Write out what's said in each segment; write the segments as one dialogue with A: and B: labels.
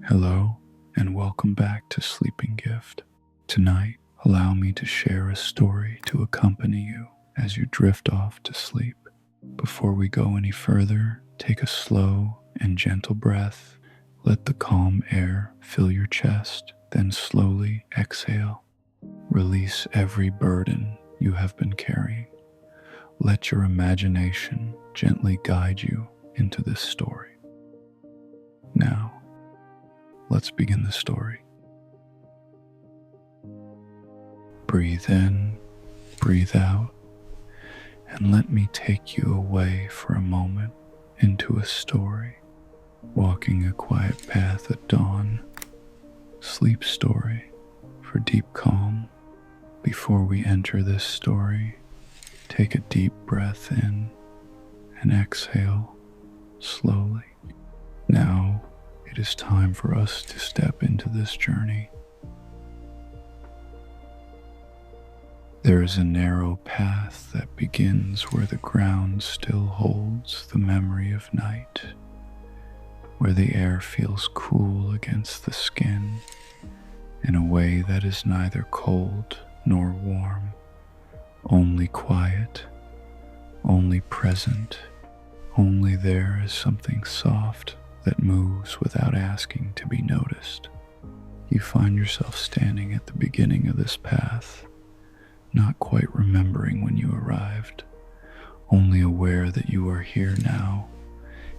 A: Hello, and welcome back to Sleeping Gift. Tonight, allow me to share a story to accompany you as you drift off to sleep. Before we go any further, take a slow and gentle breath. Let the calm air fill your chest, then slowly exhale. Release every burden you have been carrying. Let your imagination gently guide you into this story. Now, let's begin the story. Breathe in, breathe out, and let me take you away for a moment into a story. Walking a quiet path at dawn, sleep story for deep calm. Before we enter this story, take a deep breath in and exhale slowly. Now, it is time for us to step into this journey. There is a narrow path that begins where the ground still holds the memory of night, where the air feels cool against the skin in a way that is neither cold nor warm, only quiet, only present, only there is something soft that moves without asking to be noticed. You find yourself standing at the beginning of this path, not quite remembering when you arrived, only aware that you are here now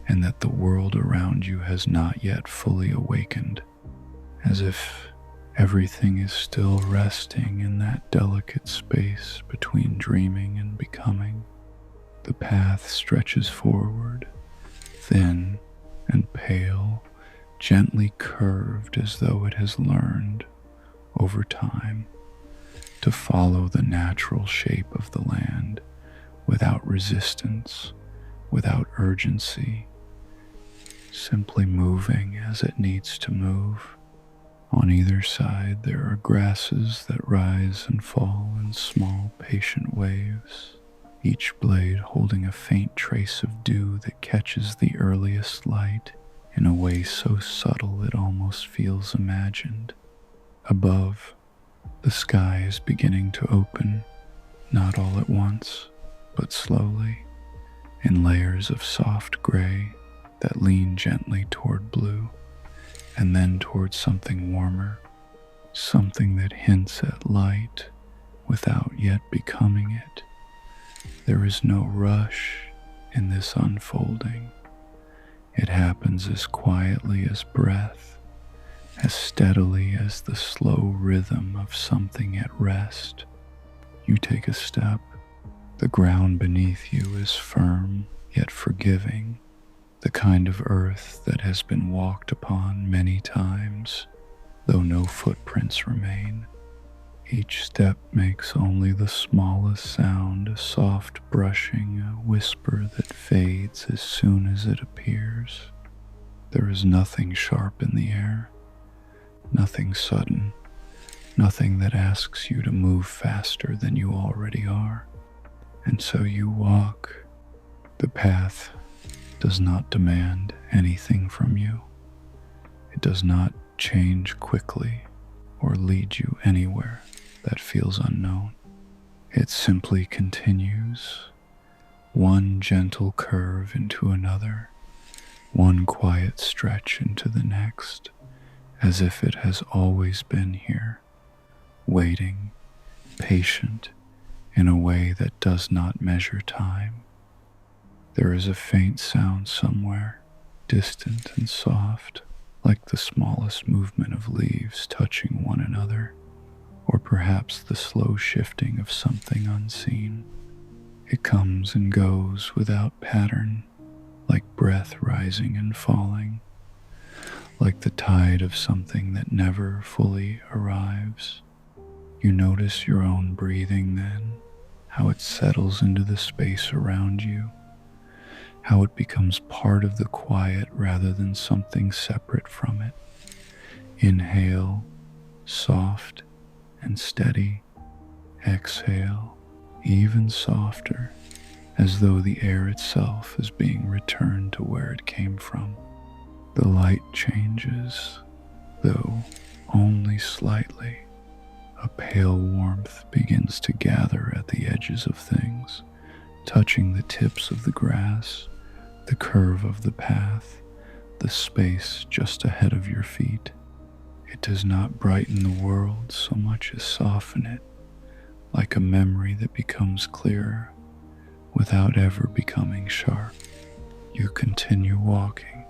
A: and that the world around you has not yet fully awakened, as if everything is still resting in that delicate space between dreaming and becoming. The path stretches forward, thin and pale, gently curved as though it has learned, over time, to follow the natural shape of the land without resistance, without urgency, simply moving as it needs to move. On either side, there are grasses that rise and fall in small, patient waves, each blade holding a faint trace of dew that catches the earliest light in a way so subtle it almost feels imagined. Above, the sky is beginning to open, not all at once, but slowly, in layers of soft gray that lean gently toward blue, and then toward something warmer, something that hints at light without yet becoming it. There is no rush in this unfolding. It happens as quietly as breath, as steadily as the slow rhythm of something at rest. You take a step. The ground beneath you is firm yet forgiving, the kind of earth that has been walked upon many times, though no footprints remain. Each step makes only the smallest sound, a soft brushing, a whisper that fades as soon as it appears. There is nothing sharp in the air, nothing sudden, nothing that asks you to move faster than you already are. And so you walk. The path does not demand anything from you. It does not change quickly or lead you anywhere that feels unknown. It simply continues, one gentle curve into another, one quiet stretch into the next, as if it has always been here, waiting, patient, in a way that does not measure time. There is a faint sound somewhere, distant and soft, like the smallest movement of leaves touching one another, or perhaps the slow shifting of something unseen. It comes and goes without pattern, like breath rising and falling, like the tide of something that never fully arrives. You notice your own breathing then, how it settles into the space around you, how it becomes part of the quiet rather than something separate from it. Inhale, soft and steady. Exhale, even softer, as though the air itself is being returned to where it came from. The light changes, though only slightly. A pale warmth begins to gather at the edges of things, touching the tips of the grass, the curve of the path, the space just ahead of your feet. It does not brighten the world so much as soften it, like a memory that becomes clearer without ever becoming sharp. You continue walking.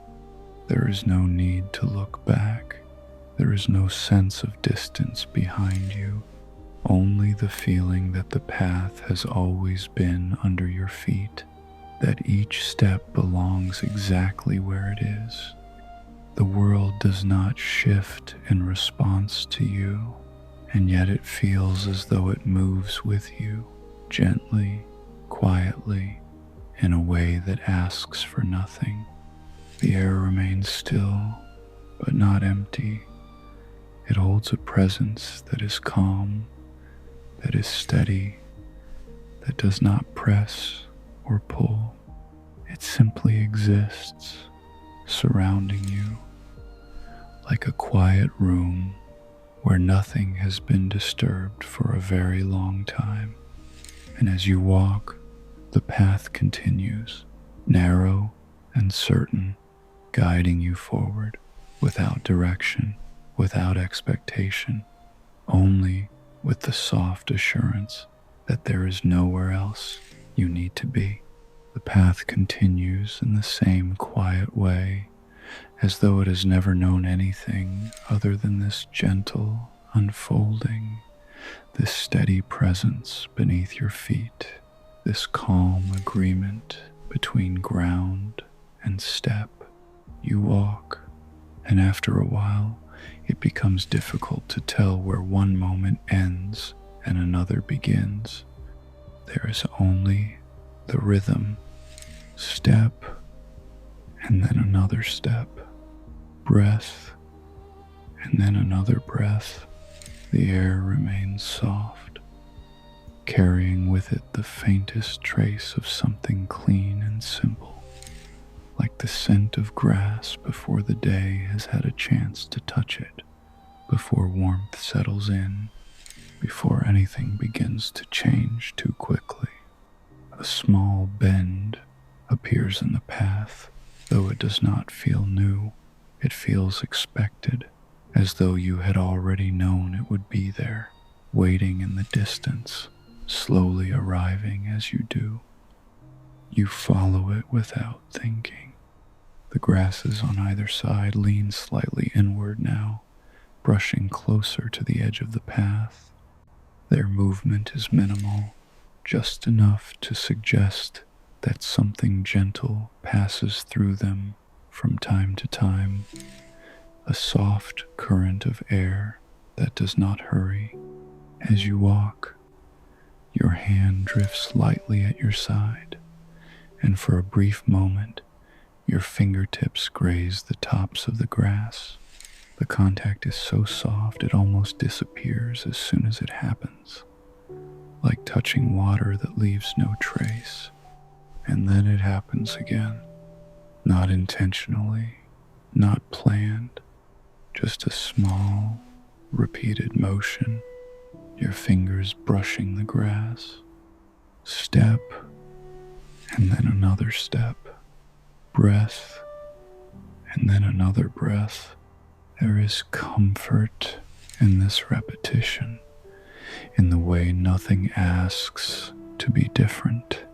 A: There is no need to look back. There is no sense of distance behind you, only the feeling that the path has always been under your feet, that each step belongs exactly where it is. The world does not shift in response to you, and yet it feels as though it moves with you, gently, quietly, in a way that asks for nothing. The air remains still, but not empty. It holds a presence that is calm, that is steady, that does not press or pull. It simply exists, surrounding you, like a quiet room where nothing has been disturbed for a very long time. And as you walk, the path continues, narrow and certain, guiding you forward, without direction, without expectation, only with the soft assurance that there is nowhere else you need to be. The path continues in the same quiet way, as though it has never known anything other than this gentle unfolding, this steady presence beneath your feet, this calm agreement between ground and step. You walk, and after a while, it becomes difficult to tell where one moment ends and another begins. There is only the rhythm, step, and then another step, breath, and then another breath. The air remains soft, carrying with it the faintest trace of something clean and simple, like the scent of grass before the day has had a chance to touch it, before warmth settles in, before anything begins to change too quickly. A small bend appears in the path, though it does not feel new. It feels expected, as though you had already known it would be there, waiting in the distance, slowly arriving as you do. You follow it without thinking. The grasses on either side lean slightly inward now, brushing closer to the edge of the path. Their movement is minimal, just enough to suggest that something gentle passes through them from time to time, a soft current of air that does not hurry. As you walk, your hand drifts lightly at your side, and for a brief moment, your fingertips graze the tops of the grass. The contact is so soft it almost disappears as soon as it happens, like touching water that leaves no trace. And then it happens again, not intentionally, not planned, just a small, repeated motion, your fingers brushing the grass. Step, and then another step. Breath, and then another breath. There is comfort in this repetition, in the way nothing asks to be different,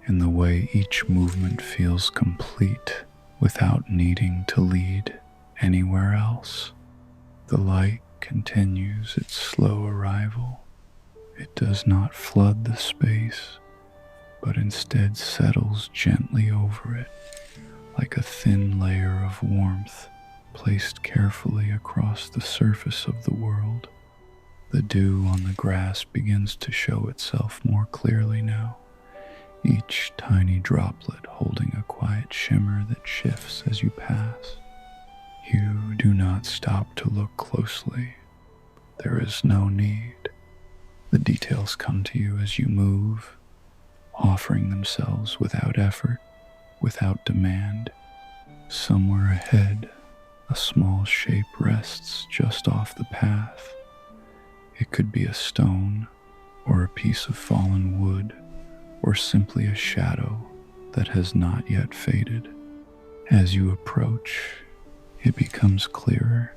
A: in the way each movement feels complete without needing to lead anywhere else. The light continues its slow arrival. It does not flood the space, but instead settles gently over it, like a thin layer of warmth placed carefully across the surface of the world. The dew on the grass begins to show itself more clearly now, each tiny droplet holding a quiet shimmer that shifts as you pass. You do not stop to look closely. There is no need. The details come to you as you move, offering themselves without effort, without demand. Somewhere ahead, A small shape rests just off the path. It could be a stone, or a piece of fallen wood, or simply a shadow that has not yet faded. As you approach, it becomes clearer,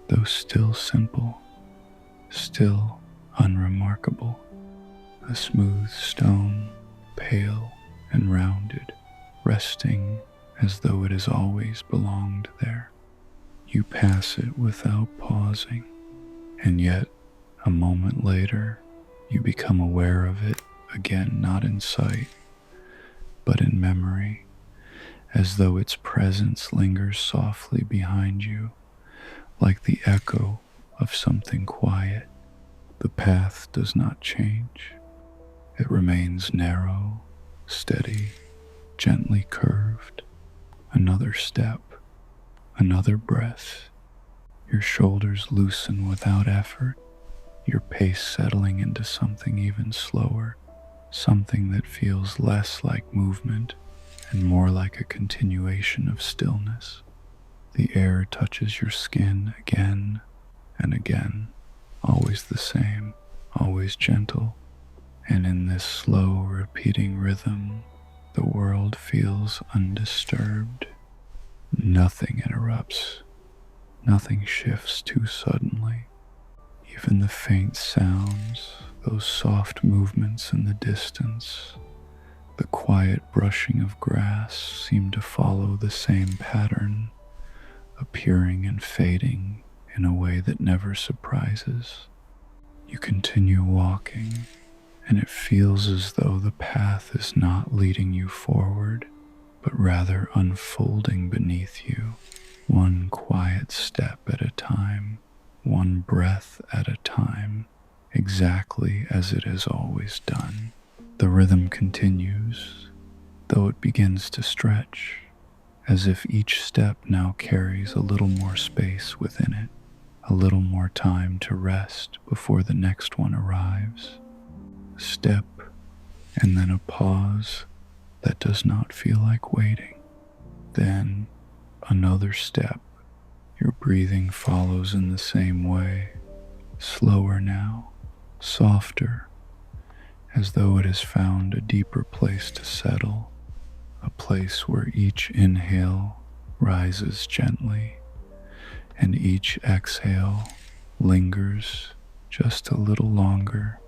A: though still simple, still unremarkable. A smooth stone, pale and rounded, resting as though it has always belonged there. You pass it without pausing, and yet, a moment later, you become aware of it again, not in sight, but in memory, as though its presence lingers softly behind you, like the echo of something quiet. The path does not change. It remains narrow, steady, gently curved. Another step, another breath. Your shoulders loosen without effort, your pace settling into something even slower, something that feels less like movement and more like a continuation of stillness. The air touches your skin again and again, always the same, always gentle, and in this slow, repeating rhythm, the world feels undisturbed. Nothing interrupts, nothing shifts too suddenly. Even the faint sounds, those soft movements in the distance, the quiet brushing of grass seem to follow the same pattern, appearing and fading in a way that never surprises. You continue walking, and it feels as though the path is not leading you forward, but rather unfolding beneath you, one quiet step at a time, one breath at a time, exactly as it has always done. The rhythm continues, though it begins to stretch, as if each step now carries a little more space within it, a little more time to rest before the next one arrives. A step, and then a pause that does not feel like waiting. Then another step. Your breathing follows in the same way, slower now, softer, as though it has found a deeper place to settle, a place where each inhale rises gently, and each exhale lingers just a little longer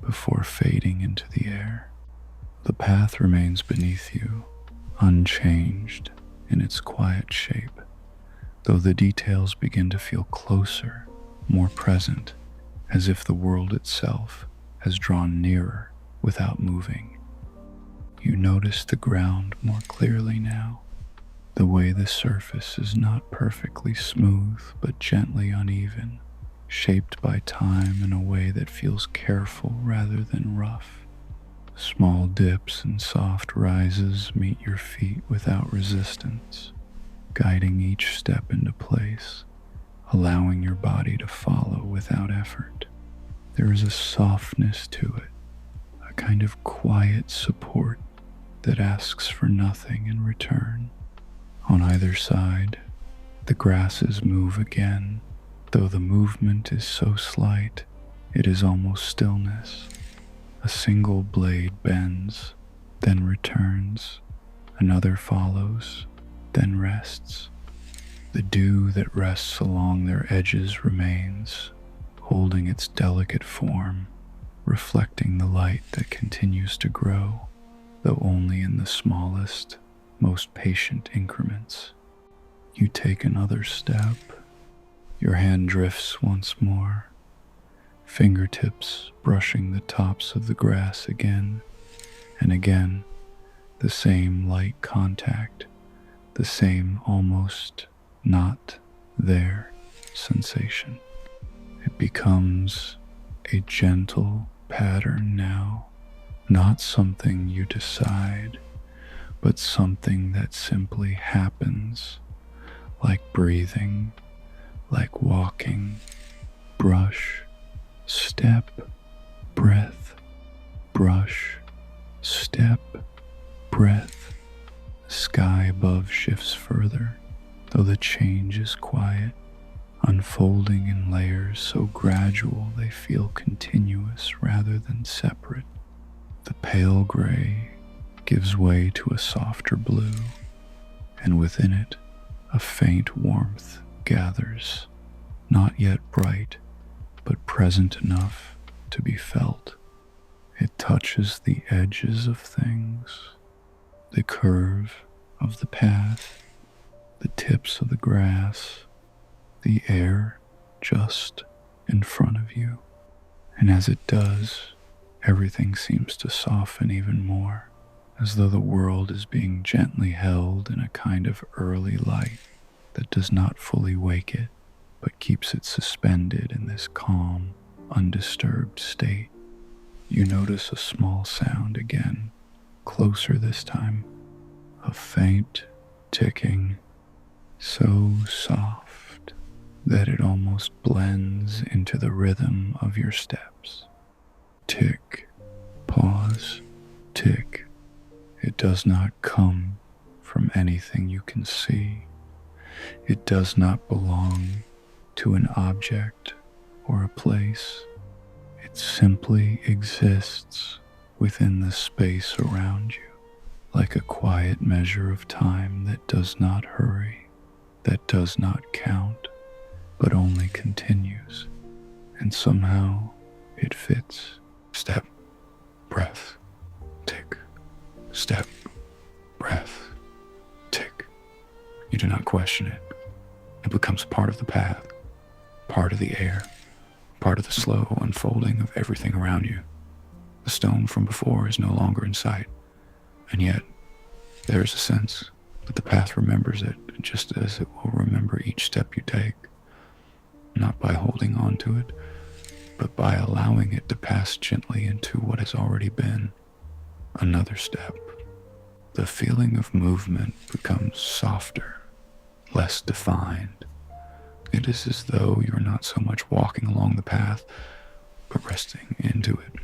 A: before fading into the air. The path remains beneath you, unchanged in its quiet shape, though the details begin to feel closer, more present, as if the world itself has drawn nearer without moving. You notice the ground more clearly now, the way the surface is not perfectly smooth but gently uneven, shaped by time in a way that feels careful rather than rough. Small dips and soft rises meet your feet without resistance, guiding each step into place, allowing your body to follow without effort. There is a softness to it, a kind of quiet support that asks for nothing in return. On either side, the grasses move again, though the movement is so slight, it is almost stillness. A single blade bends, then returns, another follows, then rests. The dew that rests along their edges remains, holding its delicate form, reflecting the light that continues to grow, though only in the smallest, most patient increments. You take another step. Your hand drifts once more, fingertips brushing the tops of the grass again and again, the same light contact, the same almost not there sensation. It becomes a gentle pattern now, not something you decide, but something that simply happens, like breathing, like walking, brush, step, breath, brush, step, breath. The sky above shifts further, though the change is quiet, unfolding in layers so gradual they feel continuous rather than separate. The pale gray gives way to a softer blue, and within it, a faint warmth gathers, not yet bright, but present enough to be felt. It touches the edges of things, the curve of the path, the tips of the grass, the air just in front of you. And as it does, everything seems to soften even more, as though the world is being gently held in a kind of early light that does not fully wake it, but keeps it suspended in this calm, undisturbed state. You notice a small sound again, closer this time, a faint ticking, so soft that it almost blends into the rhythm of your steps. Tick, pause, tick. It does not come from anything you can see. It does not belong to an object or a place. It simply exists within the space around you, like a quiet measure of time that does not hurry, that does not count, but only continues. And somehow it fits. Step, breath, tick. Step, breath, tick. You do not question it. It becomes part of the path, part of the air, part of the slow unfolding of everything around you. The stone from before is no longer in sight, and yet there is a sense that the path remembers it just as it will remember each step you take, not by holding on to it, but by allowing it to pass gently into what has already been another step. The feeling of movement becomes softer, less defined. It is as though you are not so much walking along the path, but resting into it,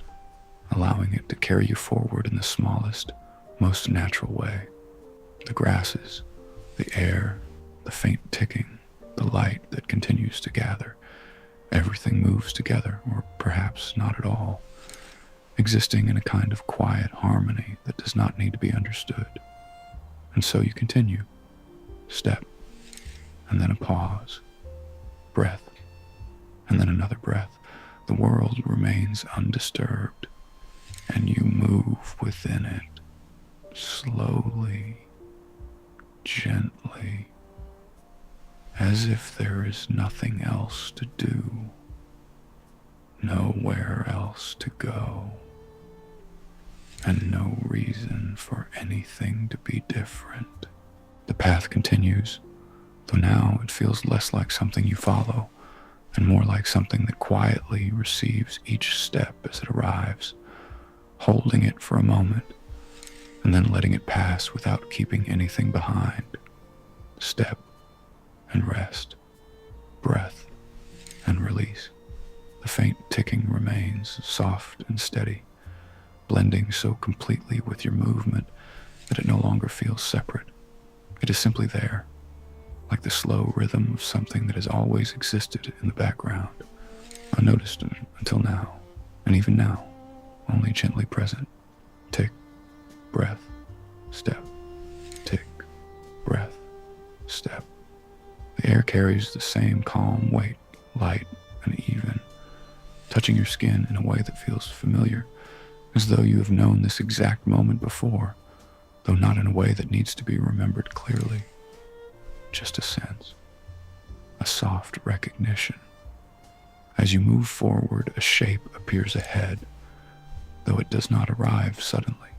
A: allowing it to carry you forward in the smallest, most natural way. The grasses, the air, the faint ticking, the light that continues to gather. Everything moves together, or perhaps not at all, existing in a kind of quiet harmony that does not need to be understood. And so you continue. Step, and then a pause. Breath, and then another breath. The world remains undisturbed, and you move within it, slowly, gently, as if there is nothing else to do, nowhere else to go, and no reason for anything to be different. The path continues, though now it feels less like something you follow, and more like something that quietly receives each step as it arrives, holding it for a moment, and then letting it pass without keeping anything behind. Step and rest, breath and release. The faint ticking remains soft and steady, blending so completely with your movement that it no longer feels separate. It is simply there, like the slow rhythm of something that has always existed in the background, unnoticed until now, and even now, only gently present. Tick, breath, step, tick, breath, step. The air carries the same calm weight, light and even, touching your skin in a way that feels familiar, as though you have known this exact moment before, though not in a way that needs to be remembered clearly. Just a sense, a soft recognition. As you move forward, a shape appears ahead, though it does not arrive suddenly.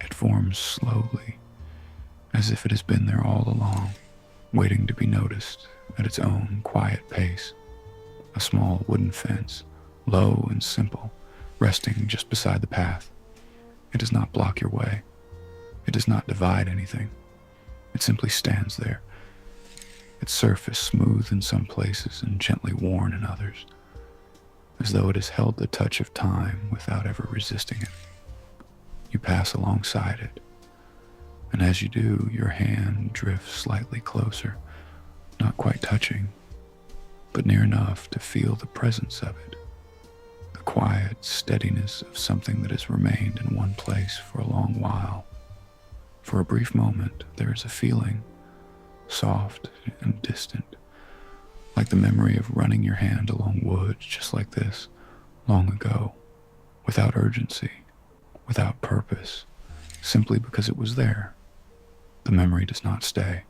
A: It forms slowly, as if it has been there all along, waiting to be noticed at its own quiet pace. A small wooden fence, low and simple, resting just beside the path. It does not block your way. It does not divide anything. It simply stands there, its surface smooth in some places and gently worn in others, as though it has held the touch of time without ever resisting it. You pass alongside it, And as you do, your hand drifts slightly closer, not quite touching, but near enough to feel the presence of it, the quiet steadiness of something that has remained in one place for a long while. For a brief moment, there is a feeling, soft and distant, like the memory of running your hand along wood just like this, long ago, without urgency, without purpose, simply because it was there. The memory does not stay.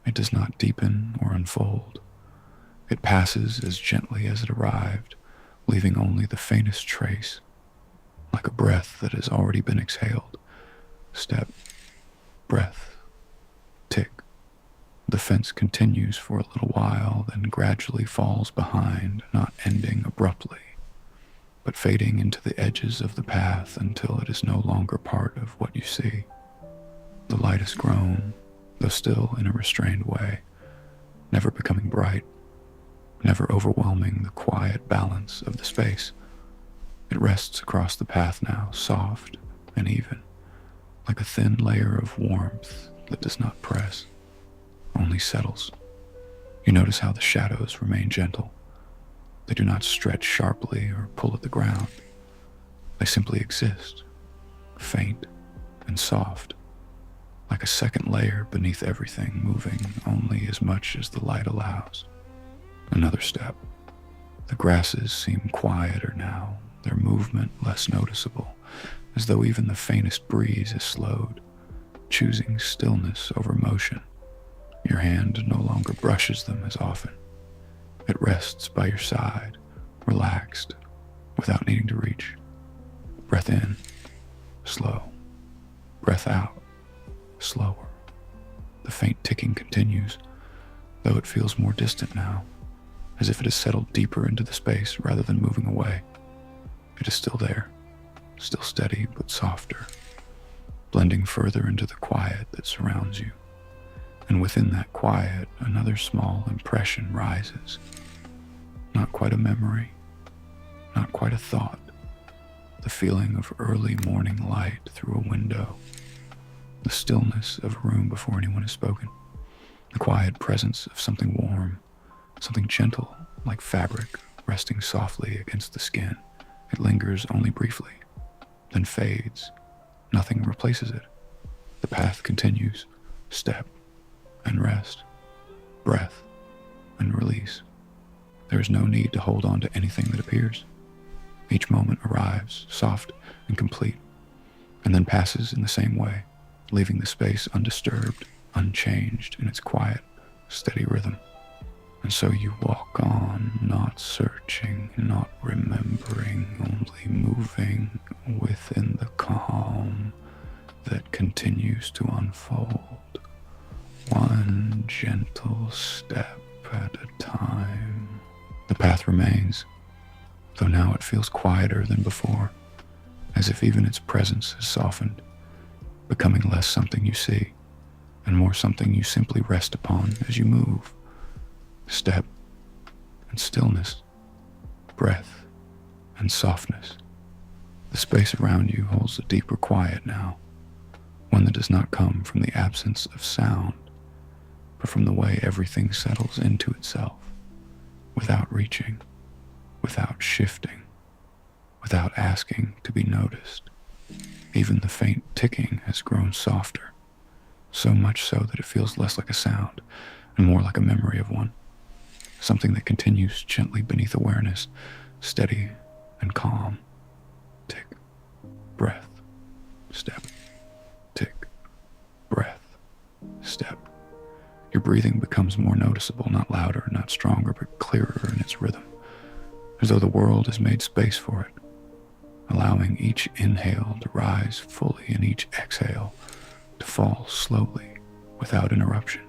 A: It does not deepen or unfold. It passes as gently as it arrived, leaving only the faintest trace, like a breath that has already been exhaled. Step, breath, tick. The fence continues for a little while, then gradually falls behind, not ending abruptly, but fading into the edges of the path until it is no longer part of what you see. The light has grown, though still in a restrained way, never becoming bright, never overwhelming the quiet balance of the space. It rests across the path now, soft and even, like a thin layer of warmth that does not press, only settles. You notice how the shadows remain gentle. They do not stretch sharply or pull at the ground. They simply exist, faint and soft, like a second layer beneath everything, moving only as much as the light allows. Another step. The grasses seem quieter now, their movement less noticeable, as though even the faintest breeze is slowed, choosing stillness over motion. Your hand no longer brushes them as often. It rests by your side, relaxed, without needing to reach. Breath in, slow. Breath out, slower. The faint ticking continues, though it feels more distant now, as if it has settled deeper into the space rather than moving away. It is still there, still steady but softer, blending further into the quiet that surrounds you. And within that quiet, another small impression rises. Not quite a memory, not quite a thought, the feeling of early morning light through a window, the stillness of a room before anyone has spoken, the quiet presence of something warm, something gentle like fabric resting softly against the skin. It lingers only briefly, then fades. Nothing replaces it. The path continues, step and rest, breath and release. There is no need to hold on to anything that appears. Each moment arrives, soft and complete, and then passes in the same way, leaving the space undisturbed, unchanged in its quiet, steady rhythm. And so you walk on, not searching, not remembering, only moving within the calm that continues to unfold, one gentle step at a time. The path remains, though now it feels quieter than before, as if even its presence has softened, becoming less something you see, and more something you simply rest upon as you move. Step and stillness, breath and softness. The space around you holds a deeper quiet now, one that does not come from the absence of sound, but from the way everything settles into itself, without reaching, without shifting, without asking to be noticed. Even the faint ticking has grown softer, so much so that it feels less like a sound and more like a memory of one. Something that continues gently beneath awareness, steady and calm. Tick, breath, step, tick, breath, step. Your breathing becomes more noticeable, not louder, not stronger, but clearer in its rhythm, as though the world has made space for it, allowing each inhale to rise fully and each exhale to fall slowly without interruption.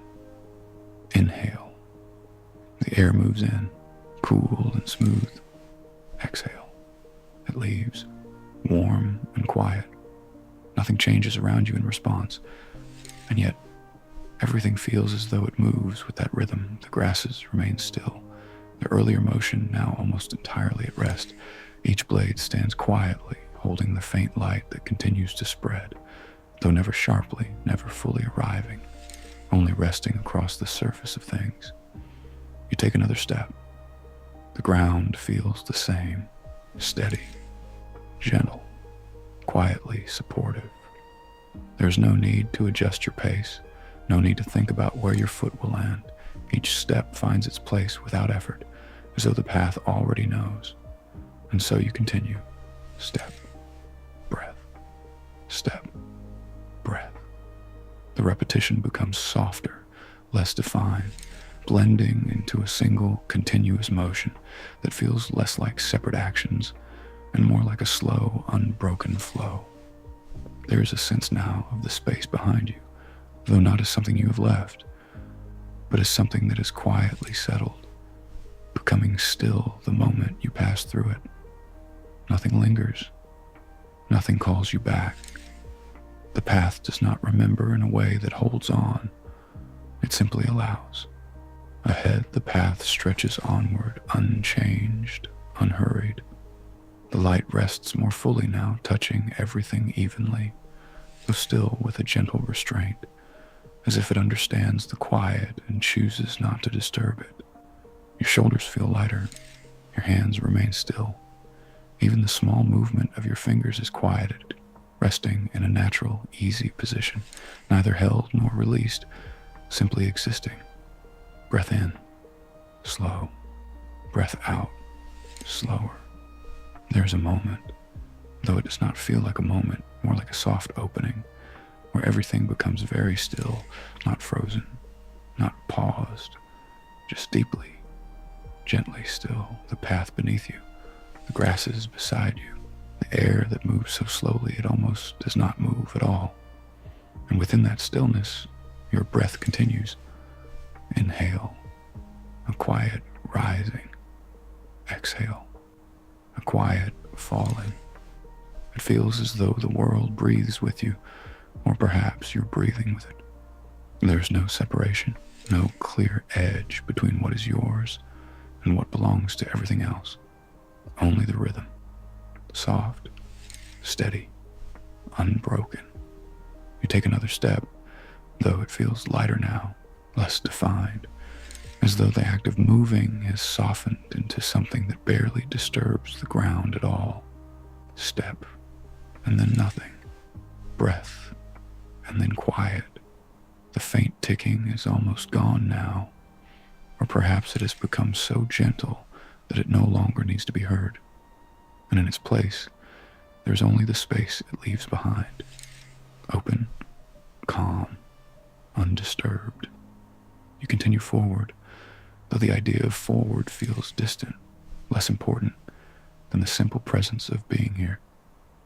A: Inhale. The air moves in, cool and smooth. Exhale. It leaves, warm and quiet. Nothing changes around you in response, and yet everything feels as though it moves with that rhythm. The grasses remain still, their earlier motion now almost entirely at rest. Each blade stands quietly, holding the faint light that continues to spread, though never sharply, never fully arriving, only resting across the surface of things. You take another step. The ground feels the same, steady, gentle, quietly supportive. There's no need to adjust your pace, no need to think about where your foot will land. Each step finds its place without effort, as though the path already knows. And so you continue. Step, breath, step, breath. The repetition becomes softer, less defined, blending into a single, continuous motion that feels less like separate actions and more like a slow, unbroken flow. There is a sense now of the space behind you, though not as something you have left, but as something that is quietly settled, becoming still the moment you pass through it. Nothing lingers. Nothing calls you back. The path does not remember in a way that holds on. It simply allows. Ahead, the path stretches onward, unchanged, unhurried. The light rests more fully now, touching everything evenly, though still with a gentle restraint, as if it understands the quiet and chooses not to disturb it. Your shoulders feel lighter. Your hands remain still. Even the small movement of your fingers is quieted, resting in a natural, easy position, neither held nor released, simply existing. Breath in, slow. Breath out, slower. There's a moment, though it does not feel like a moment, more like a soft opening, where everything becomes very still, not frozen, not paused, just deeply, gently still. The path beneath you, the grasses beside you, the air that moves so slowly it almost does not move at all. And within that stillness, your breath continues. Inhale, a quiet rising. Exhale, a quiet falling. It feels as though the world breathes with you, or perhaps you're breathing with it. There's no separation, no clear edge between what is yours and what belongs to everything else. Only the rhythm, soft, steady, unbroken. You take another step, though it feels lighter now, less defined, as though the act of moving has softened into something that barely disturbs the ground at all. Step, and then nothing. Breath, and then quiet. The faint ticking is almost gone now, or perhaps it has become so gentle that it no longer needs to be heard. And in its place, there's only the space it leaves behind. Open, calm, undisturbed. You continue forward, though the idea of forward feels distant, less important than the simple presence of being here,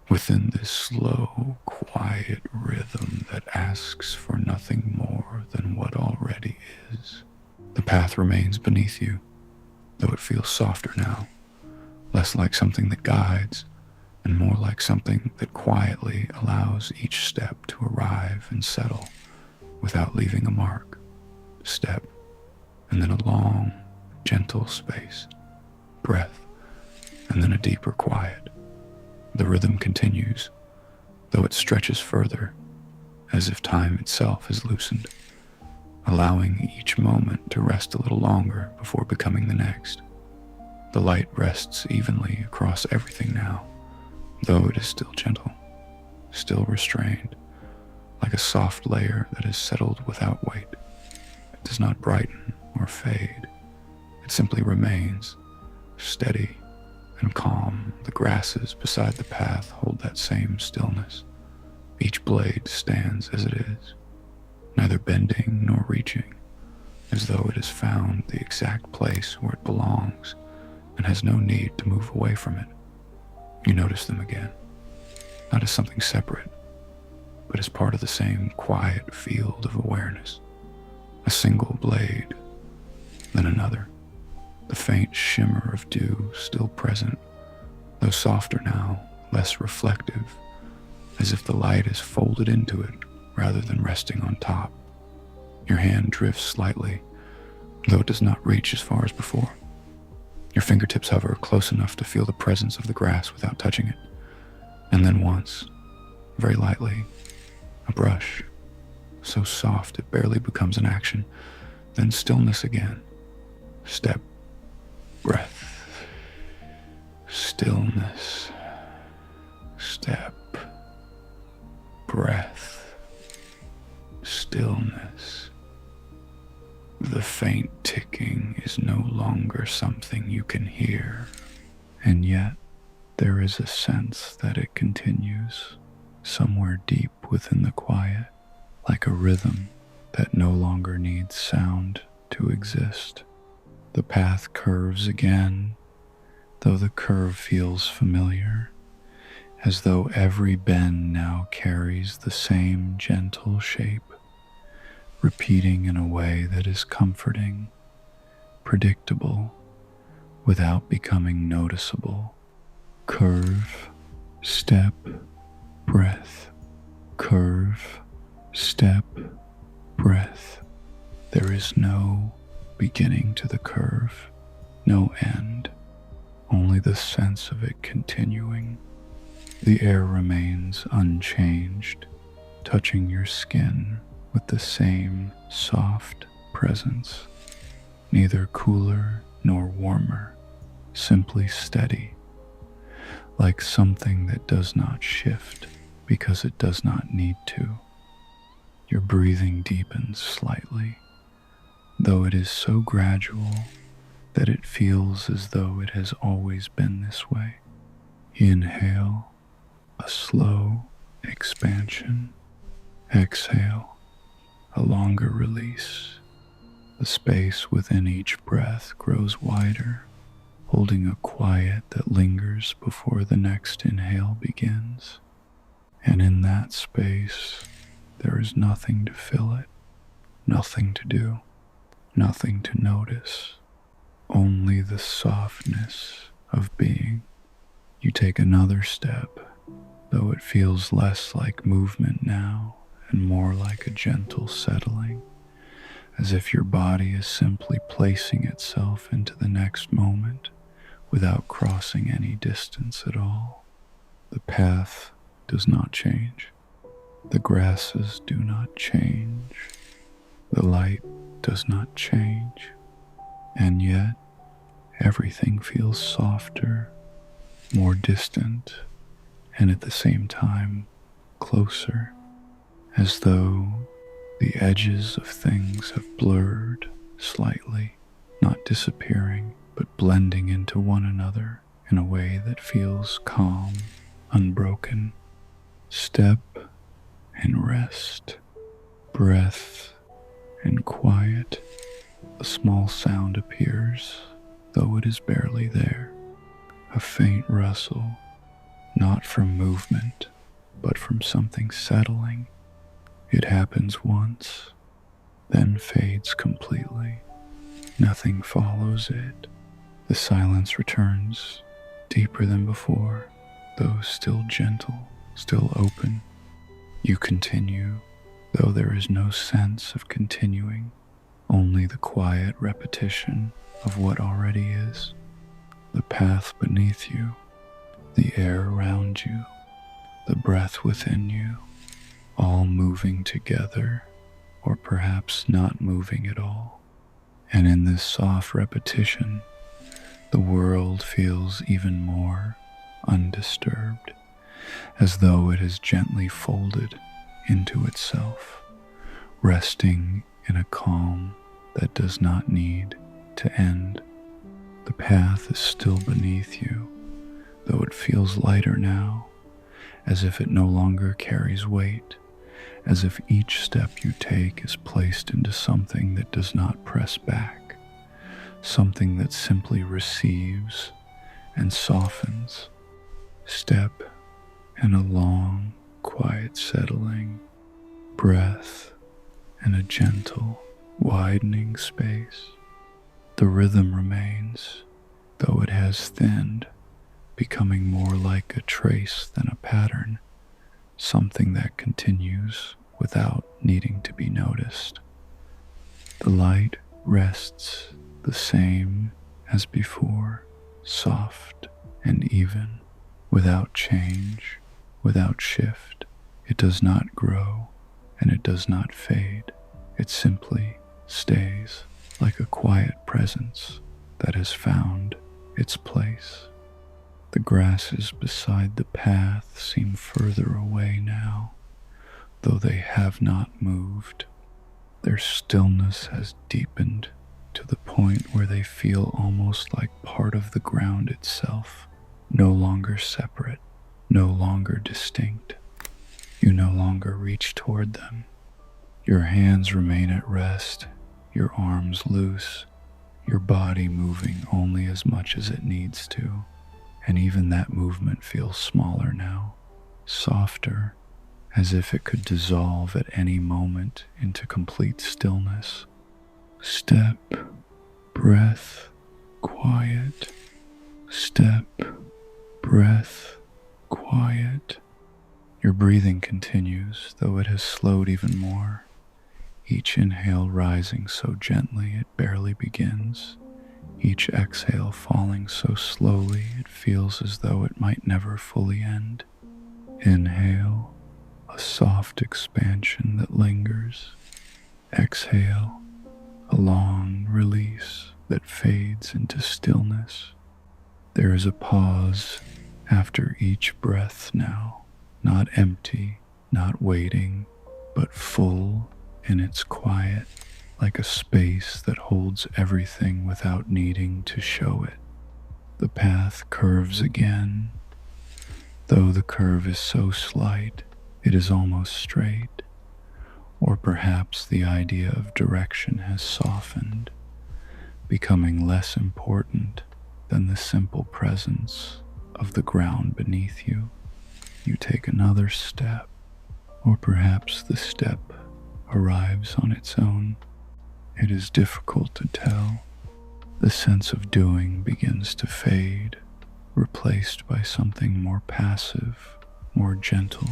A: within this slow, quiet rhythm that asks for nothing more than what already is. The path remains beneath you, though it feels softer now, less like something that guides, and more like something that quietly allows each step to arrive and settle without leaving a mark. Step, and then a long, gentle space, breath, and then a deeper quiet. The rhythm continues, though it stretches further, as if time itself has loosened, allowing each moment to rest a little longer before becoming the next. The light rests evenly across everything now, though it is still gentle, still restrained, like a soft layer that is settled without weight. It does not brighten or fade. It simply remains, steady and calm. The grasses beside the path hold that same stillness. Each blade stands as it is, neither bending nor reaching, as though it has found the exact place where it belongs and has no need to move away from it. You notice them again, not as something separate, but as part of the same quiet field of awareness. A single blade, then another, the faint shimmer of dew still present, though softer now, less reflective, as if the light is folded into it rather than resting on top. Your hand drifts slightly, though it does not reach as far as before. Your fingertips hover close enough to feel the presence of the grass without touching it, and then once, very lightly, A brush, so soft it barely becomes an action. Then stillness again. Step, breath, stillness, step, breath, stillness. The faint ticking is no longer something you can hear, and yet there is a sense that it continues somewhere deep within the quiet, like a rhythm that no longer needs sound to exist. The path curves again, though the curve feels familiar, as though every bend now carries the same gentle shape, repeating in a way that is comforting, predictable, without becoming noticeable. Curve, step, breath, curve, step, breath. There is no beginning to the curve, no end, only the sense of it continuing. The air remains unchanged, touching your skin with the same soft presence, neither cooler nor warmer, simply steady, like something that does not shift because it does not need to. Your breathing deepens slightly, though it is so gradual that it feels as though it has always been this way. Inhale, a slow expansion. Exhale, a longer release. The space within each breath grows wider, holding a quiet that lingers before the next inhale begins. And in that space, there is nothing to fill it, nothing to do, nothing to notice, only the softness of being. You take another step, though it feels less like movement now and more like a gentle settling, as if your body is simply placing itself into the next moment without crossing any distance at all. The path does not change. The grasses do not change. The light does not change. And yet, everything feels softer, more distant, and at the same time, closer, as though the edges of things have blurred slightly, not disappearing, but blending into one another in a way that feels calm, unbroken. Step and rest, breath and quiet. A small sound appears, though it is barely there. A faint rustle, not from movement, but from something settling. It happens once, then fades completely. Nothing follows it. The silence returns, deeper than before, though still gentle, still open. You continue, though there is no sense of continuing, only the quiet repetition of what already is. The path beneath you, the air around you, the breath within you, all moving together, or perhaps not moving at all. And in this soft repetition, the world feels even more undisturbed, as though it is gently folded into itself, resting in a calm that does not need to end. The path is still beneath you, though it feels lighter now, as if it no longer carries weight, as if each step you take is placed into something that does not press back, something that simply receives and softens. Step and a long, quiet settling, breath and a gentle, widening space. The rhythm remains, though it has thinned, becoming more like a trace than a pattern, something that continues without needing to be noticed. The light rests the same as before, soft and even, without change, without shift. It does not grow, and it does not fade. It simply stays, like a quiet presence that has found its place. The grasses beside the path seem further away now, though they have not moved. Their stillness has deepened to the point where they feel almost like part of the ground itself, no longer separate, no longer distinct. You no longer reach toward them. Your hands remain at rest, your arms loose, your body moving only as much as it needs to, and even that movement feels smaller now, softer, as if it could dissolve at any moment into complete stillness. Step, breath, quiet. Step, breath, quiet. Your breathing continues, though it has slowed even more. Each inhale rising so gently it barely begins. Each exhale falling so slowly it feels as though it might never fully end. Inhale, a soft expansion that lingers. Exhale, a long release that fades into stillness. There is a pause after each breath now, not empty, not waiting, but full in its quiet, like a space that holds everything without needing to show it. The path curves again. Though the curve is so slight, it is almost straight. Or perhaps the idea of direction has softened, becoming less important than the simple presence of the ground beneath you. You take another step, or perhaps the step arrives on its own. It is difficult to tell. The sense of doing begins to fade, replaced by something more passive, more gentle,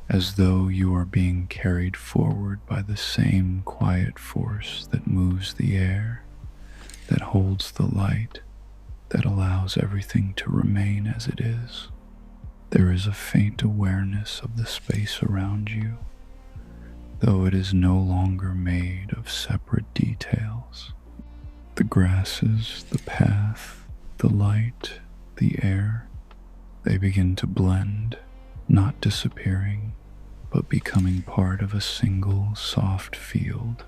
A: as though you are being carried forward by the same quiet force that moves the air, that holds the light, that allows everything to remain as it is. There is a faint awareness of the space around you, though it is no longer made of separate details. The grasses, the path, the light, the air, they begin to blend, not disappearing, but becoming part of a single soft field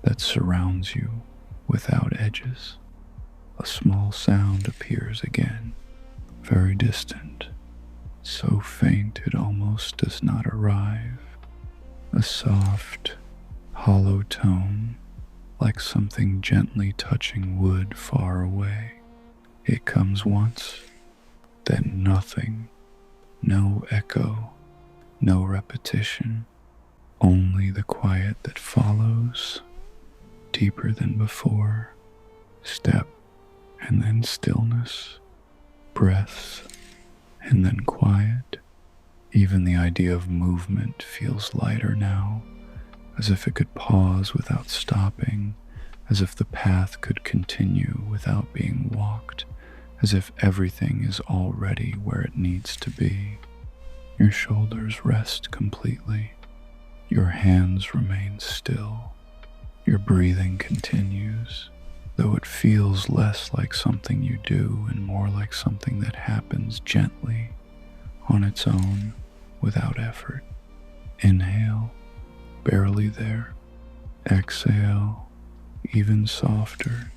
A: that surrounds you without edges. A small sound appears again, very distant, so faint it almost does not arrive. A soft, hollow tone, like something gently touching wood far away. It comes once, then nothing, no echo, no repetition, only the quiet that follows, deeper than before. Step, and then stillness, breaths, and then quiet. Even the idea of movement feels lighter now, as if it could pause without stopping, as if the path could continue without being walked, as if everything is already where it needs to be. Your shoulders rest completely. Your hands remain still. Your breathing continues, though it feels less like something you do and more like something that happens gently, on its own, without effort. Inhale, barely there. Exhale, even softer.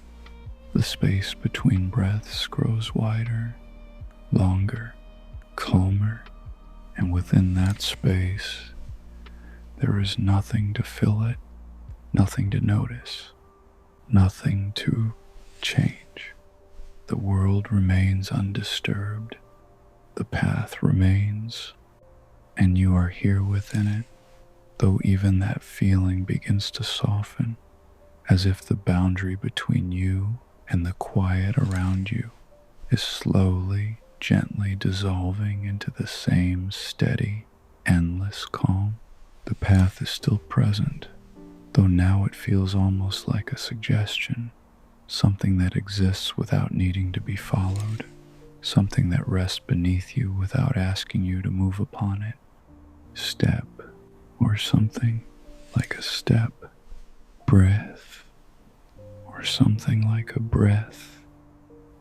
A: The space between breaths grows wider, longer, calmer, and within that space, there is nothing to fill it, nothing to notice, nothing to change. The world remains undisturbed, the path remains, and you are here within it, though even that feeling begins to soften, as if the boundary between you and the quiet around you is slowly, gently dissolving into the same steady, endless calm. The path is still present, though now it feels almost like a suggestion, something that exists without needing to be followed, something that rests beneath you without asking you to move upon it. Step, or something like a step, breath, or something like a breath.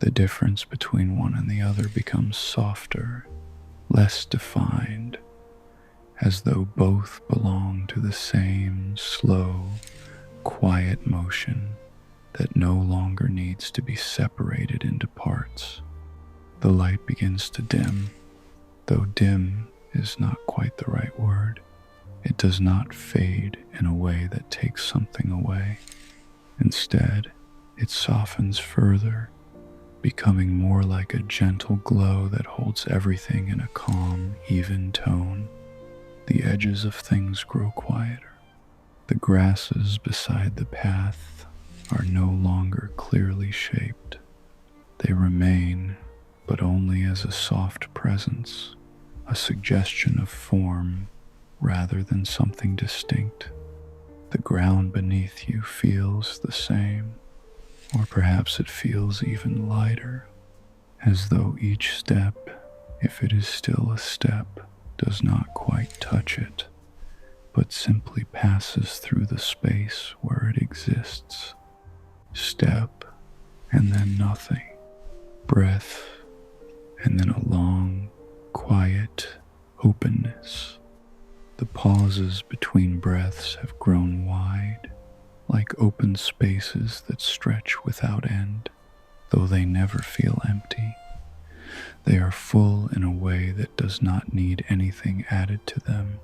A: The difference between one and the other becomes softer, less defined, as though both belong to the same slow, quiet motion that no longer needs to be separated into parts. The light begins to dim, though dim is not quite the right word. It does not fade in a way that takes something away. Instead, it softens further, becoming more like a gentle glow that holds everything in a calm, even tone. The edges of things grow quieter. The grasses beside the path are no longer clearly shaped. They remain, but only as a soft presence, a suggestion of form rather than something distinct. The ground beneath you feels the same, or perhaps it feels even lighter, as though each step, if it is still a step, does not quite touch it, but simply passes through the space where it exists. Step, and then nothing. Breath, and then a long, quiet openness. The pauses between breaths have grown wide, like open spaces that stretch without end, though they never feel empty. They are full in a way that does not need anything added to them.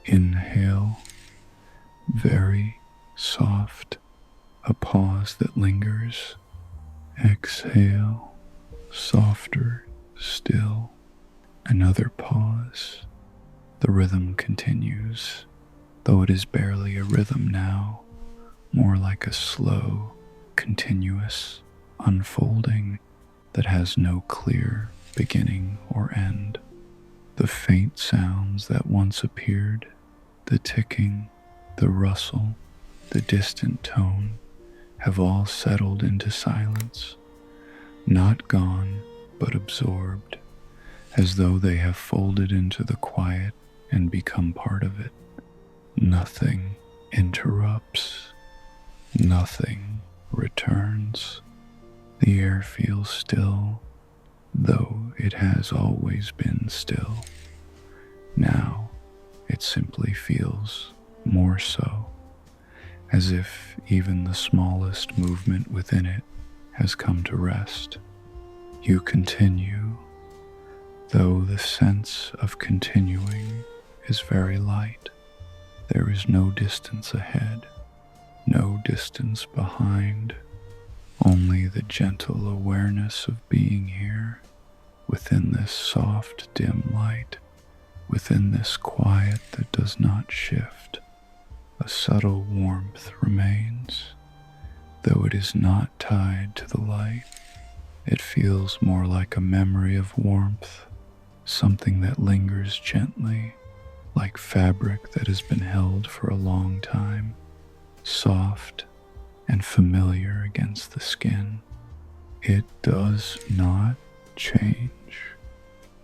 A: Inhale, very soft, a pause that lingers. Exhale, softer still. Another pause. The rhythm continues, though it is barely a rhythm now, more like a slow, continuous unfolding that has no clear beginning or end. The faint sounds that once appeared, the ticking, the rustle, the distant tone, have all settled into silence, not gone, but absorbed, as though they have folded into the quiet and become part of it. Nothing interrupts, nothing returns. The air feels still, though it has always been still. Now, it simply feels more so, as if even the smallest movement within it has come to rest. You continue, though the sense of continuing is very light. There is no distance ahead, no distance behind, only the gentle awareness of being here, within this soft, dim light, within this quiet that does not shift. A subtle warmth remains, though it is not tied to the light. It feels more like a memory of warmth, something that lingers gently, like fabric that has been held for a long time, soft and familiar against the skin. It does not change.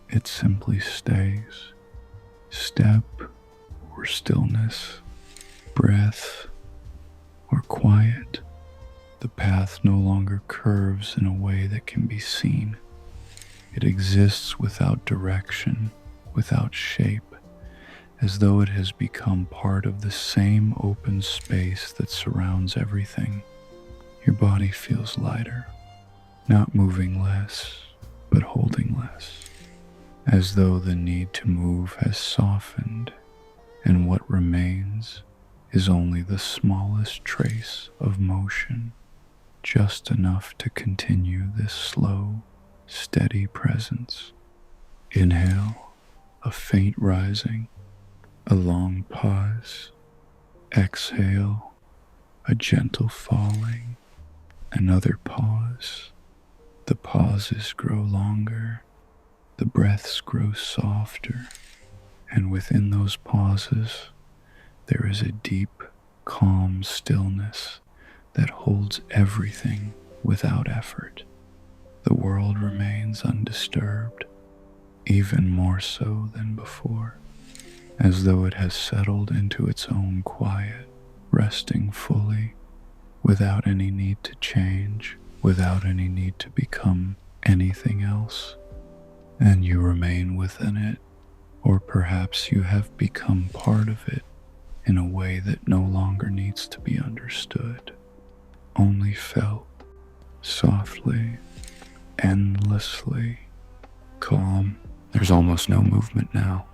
A: It simply stays. Step or stillness, breath or quiet. The path no longer curves in a way that can be seen. It exists without direction, without shape, as though it has become part of the same open space that surrounds everything. Your body feels lighter, not moving less, but holding less, as though the need to move has softened, and what remains is only the smallest trace of motion, just enough to continue this slow, steady presence. Inhale, a faint rising, a long pause. Exhale, a gentle falling. Another pause. The pauses grow longer. The breaths grow softer. And within those pauses, there is a deep, calm stillness that holds everything without effort. The world remains undisturbed, even more so than before, as though it has settled into its own quiet, resting fully, without any need to change, without any need to become anything else. And you remain within it, or perhaps you have become part of it in a way that no longer needs to be understood, only felt, softly, endlessly, calm. There's almost no movement now.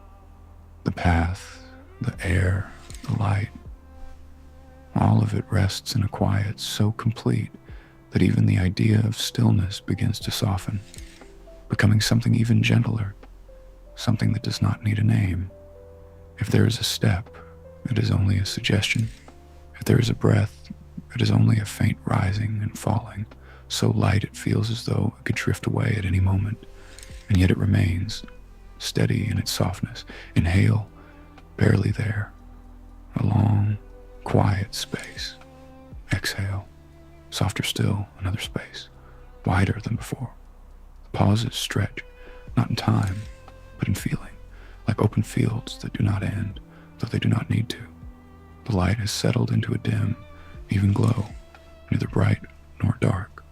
A: The path, the air, the light, all of it rests in a quiet so complete that even the idea of stillness begins to soften, becoming something even gentler, something that does not need a name. If there is a step, it is only a suggestion. If there is a breath, it is only a faint rising and falling, so light it feels as though it could drift away at any moment, and yet it remains, steady in its softness. Inhale, barely there, a long, quiet space. Exhale, softer still, another space, wider than before. The pauses stretch, not in time, but in feeling, like open fields that do not end, though they do not need to. The light has settled into a dim, even glow, neither bright nor dark,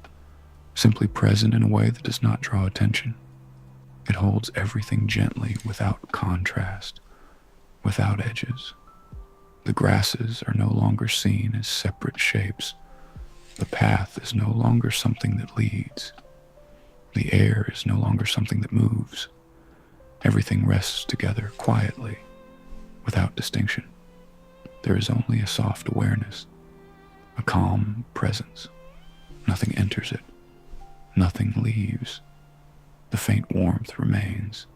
A: simply present in a way that does not draw attention. It holds everything gently, without contrast, without edges. The grasses are no longer seen as separate shapes. The path is no longer something that leads. The air is no longer something that moves. Everything rests together quietly, without distinction. There is only a soft awareness, a calm presence. Nothing enters it. Nothing leaves. The faint warmth remains,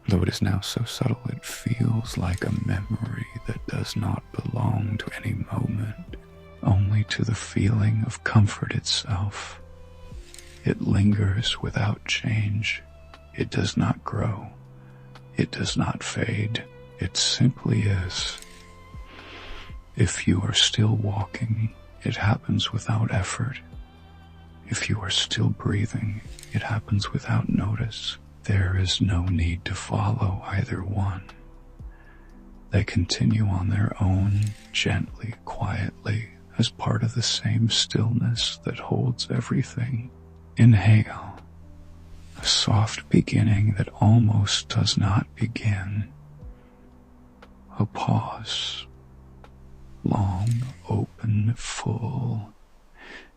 A: though it is now so subtle it feels like a memory that does not belong to any moment, only to the feeling of comfort itself. It lingers without change. It does not grow. It does not fade. It simply is. If you are still walking, it happens without effort. If you are still breathing, it happens without notice. There is no need to follow either one. They continue on their own, gently, quietly, as part of the same stillness that holds everything. Inhale, a soft beginning that almost does not begin. A pause, long, open, full.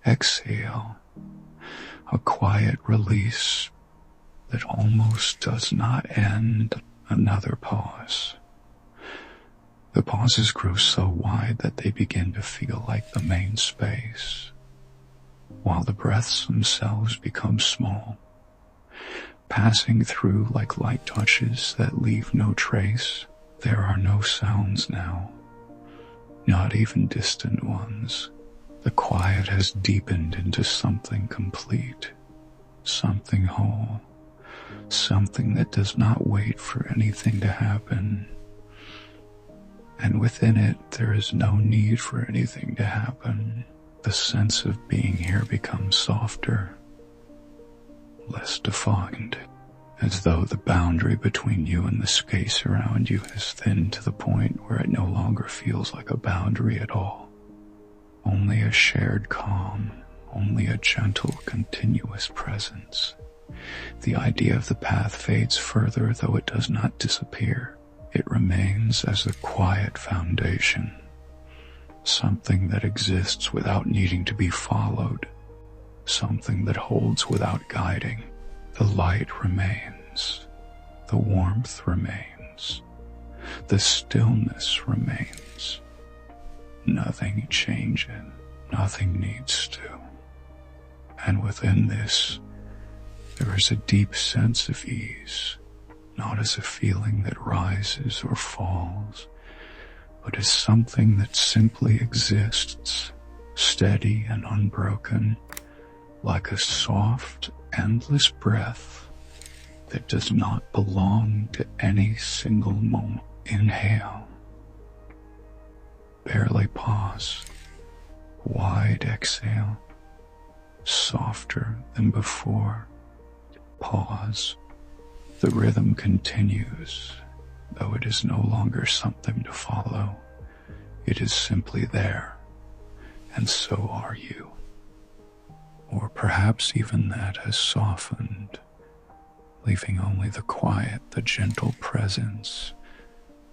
A: Exhale, a quiet release that almost does not end. Another pause. The pauses grow so wide that they begin to feel like the main space, while the breaths themselves become small, passing through like light touches that leave no trace. There are no sounds now, not even distant ones. The quiet has deepened into something complete, something whole, something that does not wait for anything to happen. And within it, there is no need for anything to happen. The sense of being here becomes softer, less defined, as though the boundary between you and the space around you has thinned to the point where it no longer feels like a boundary at all. Only a shared calm, only a gentle, continuous presence. The idea of the path fades further, though it does not disappear. It remains as a quiet foundation, something that exists without needing to be followed, something that holds without guiding. The light remains, the warmth remains, the stillness remains. Nothing changes, nothing needs to. And within this, there is a deep sense of ease, not as a feeling that rises or falls, but as something that simply exists, steady and unbroken, like a soft, endless breath that does not belong to any single moment. Inhale, barely pause, wide exhale, softer than before. Pause. The rhythm continues. though it is no longer something to follow. It is simply there, and so are you. Or perhaps even that has softened, leaving only the quiet, the gentle presence,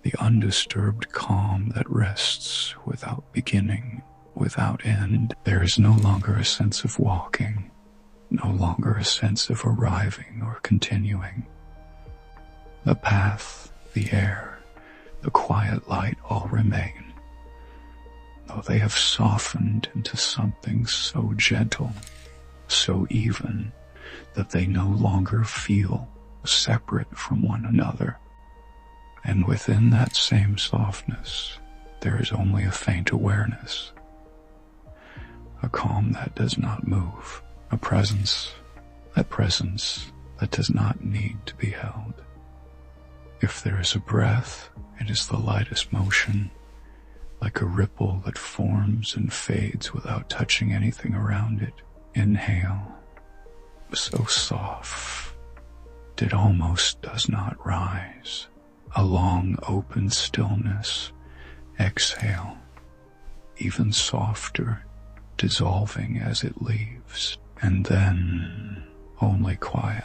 A: the undisturbed calm that rests without beginning, without end. There is no longer a sense of walking, no longer a sense of arriving or continuing. The path, the air, the quiet light all remain, though they have softened into something so gentle, so even, that they no longer feel separate from one another. And within that same softness, there is only a faint awareness, a calm that does not move, a presence that does not need to be held. If there is a breath, it is the lightest motion, like a ripple that forms and fades without touching anything around it. Inhale, so soft, it almost does not rise. A long open stillness. Exhale, even softer, dissolving as it leaves. And then only quiet.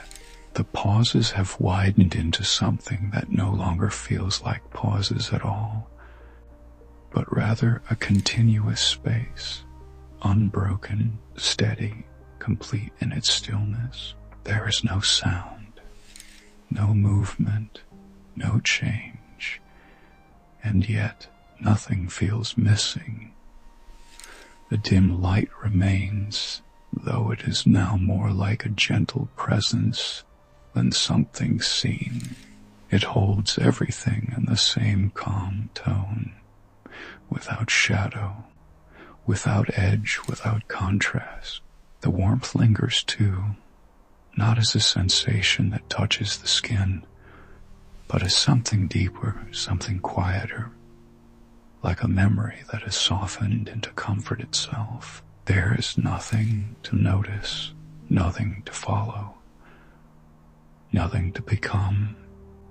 A: The pauses have widened into something that no longer feels like pauses at all, but rather a continuous space, unbroken, steady, complete in its stillness. There is no sound, no movement, no change, and yet nothing feels missing. The dim light remains, though it is now more like a gentle presence than something seen. It holds everything in the same calm tone, without shadow, without edge, without contrast. The warmth lingers too, not as a sensation that touches the skin, but as something deeper, something quieter, like a memory that has softened into comfort itself. There is nothing to notice, nothing to follow, nothing to become.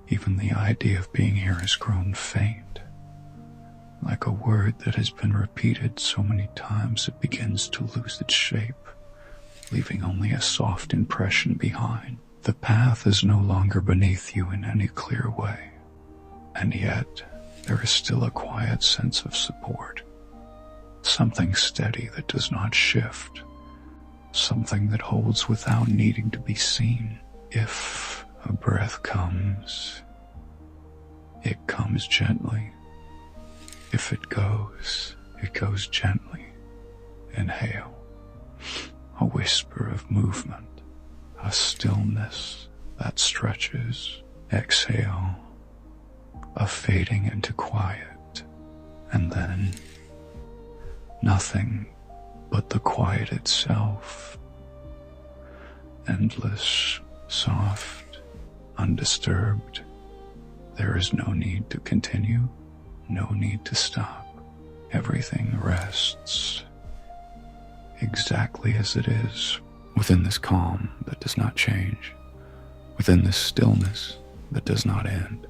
A: Even the idea of being here has grown faint, like a word that has been repeated so many times it begins to lose its shape, leaving only a soft impression behind. The path is no longer beneath you in any clear way, and yet there is still a quiet sense of support, something steady that does not shift, something that holds without needing to be seen. If a breath comes, it comes gently. If it goes gently. Inhale, a whisper of movement, a stillness that stretches. Exhale, a fading into quiet, and then nothing but the quiet itself, endless, soft, undisturbed. There is no need to continue, no need to stop. Everything rests exactly as it is, within this calm that does not change, within this stillness that does not end.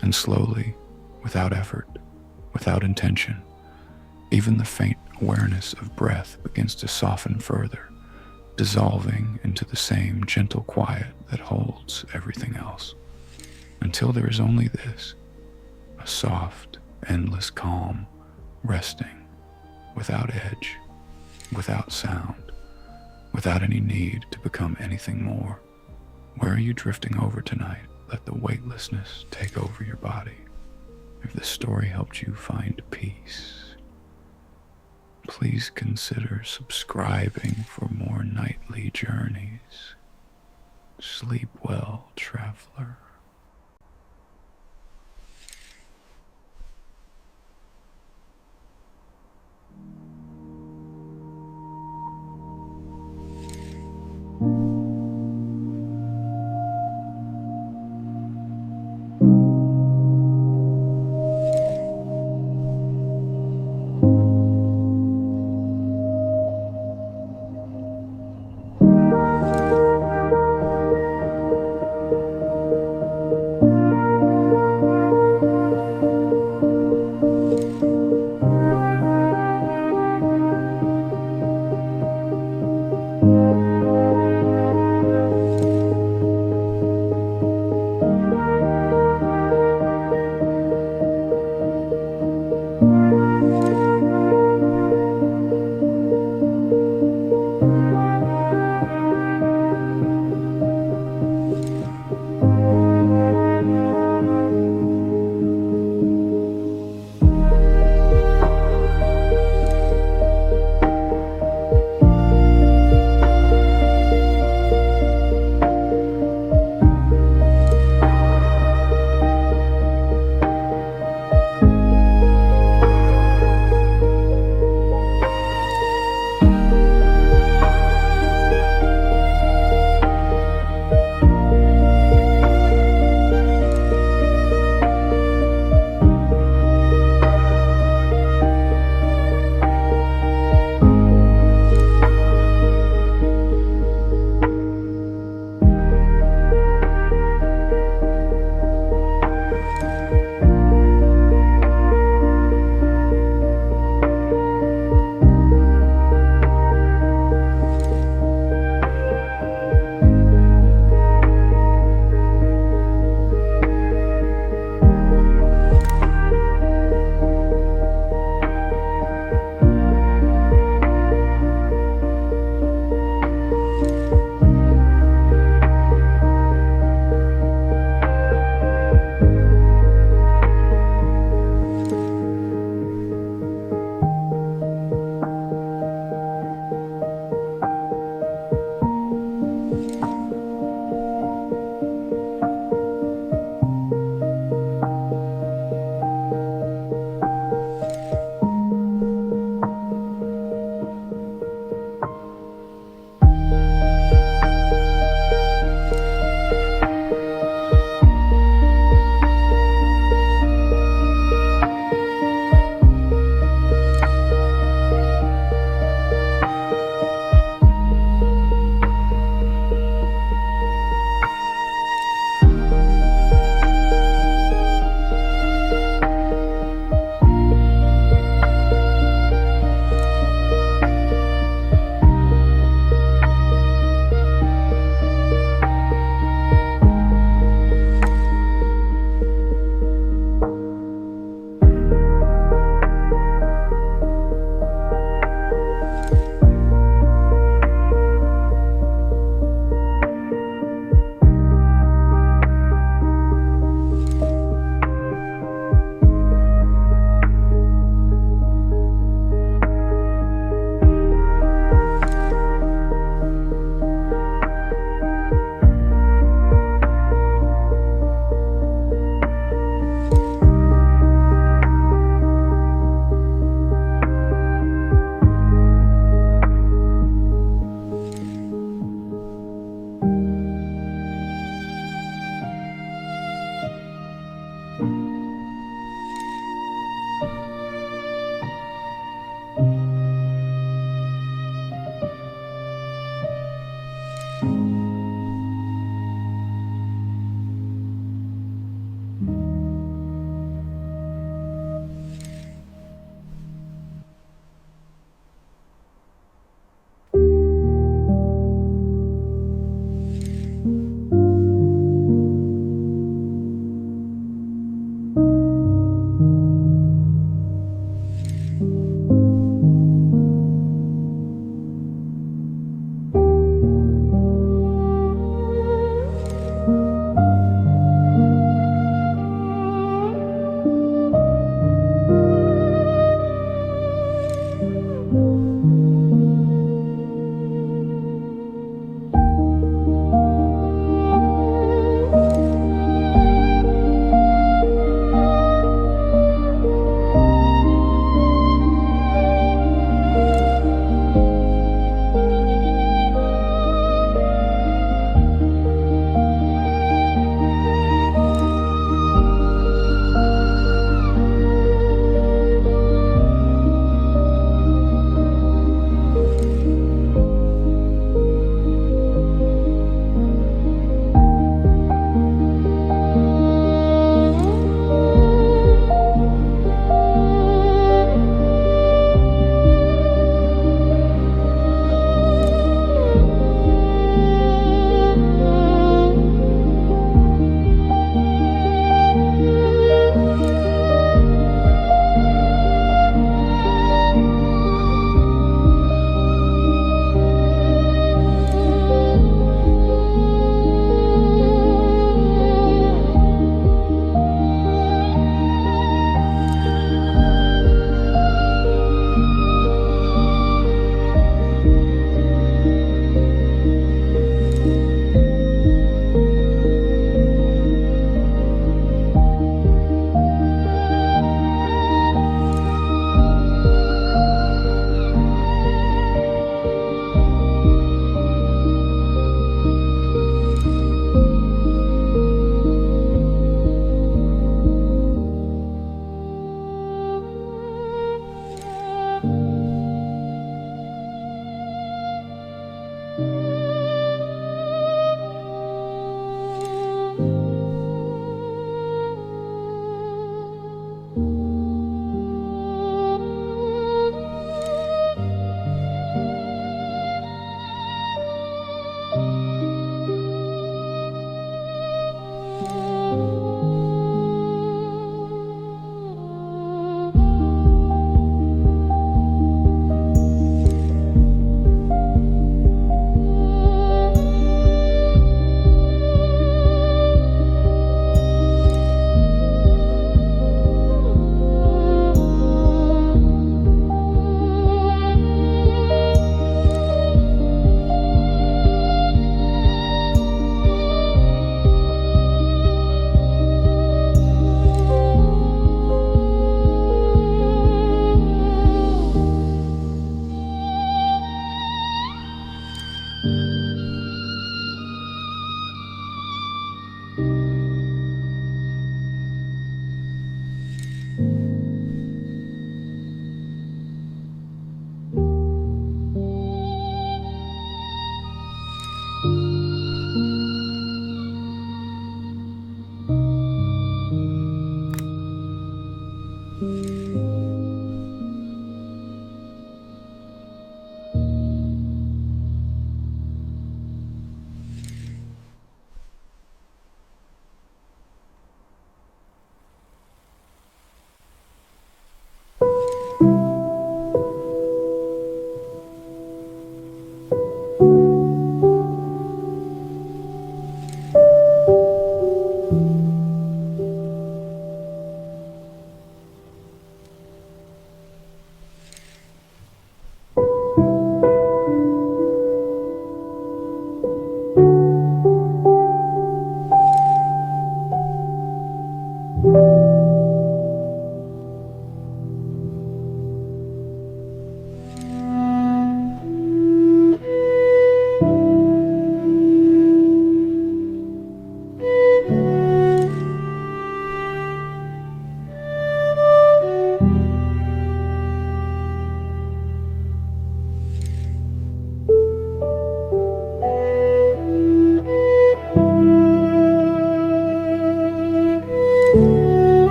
A: And slowly, without effort, without intention, even the faint awareness of breath begins to soften further, dissolving into the same gentle quiet that holds everything else, until there is only this, a soft, endless calm, resting, without edge, without sound, without any need to become anything more. Where are you drifting over tonight? Let the weightlessness take over your body. If this story helped you find peace, please consider subscribing for more nightly journeys. Sleep well, traveler.